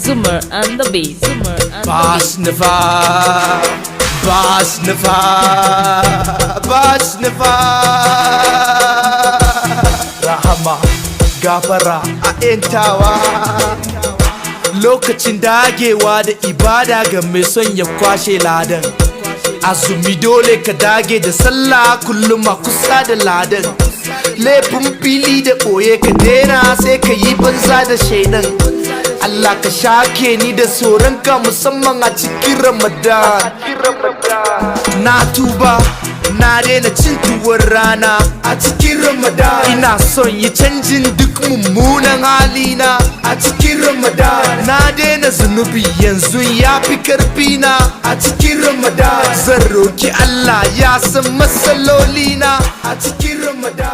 Zoomer and the bass. Basnifa, Basnifa, Basnifa. Rahama, gafara a ƴantawa. Lokacin dagewa da ibada ga mai son ya kwashe ladan. Azumi dole ka dage da sallah kullum a kusa da ladan. Laifin fili da ɓoye ka daina sai ka yi banza da shaidan. Allah ka shake ni da tsoronka musamman a cikin Ramadan. Na tuba, na daina cin tuwon rana a cikin Ramadan. Ina son yi canjin duk mummunan halina a cikin Ramadan. Na daina zunubi yanzu ya fi karfina a cikin Ramadan. Zan roki Allah ya san matsalolina a cikin Ramadan.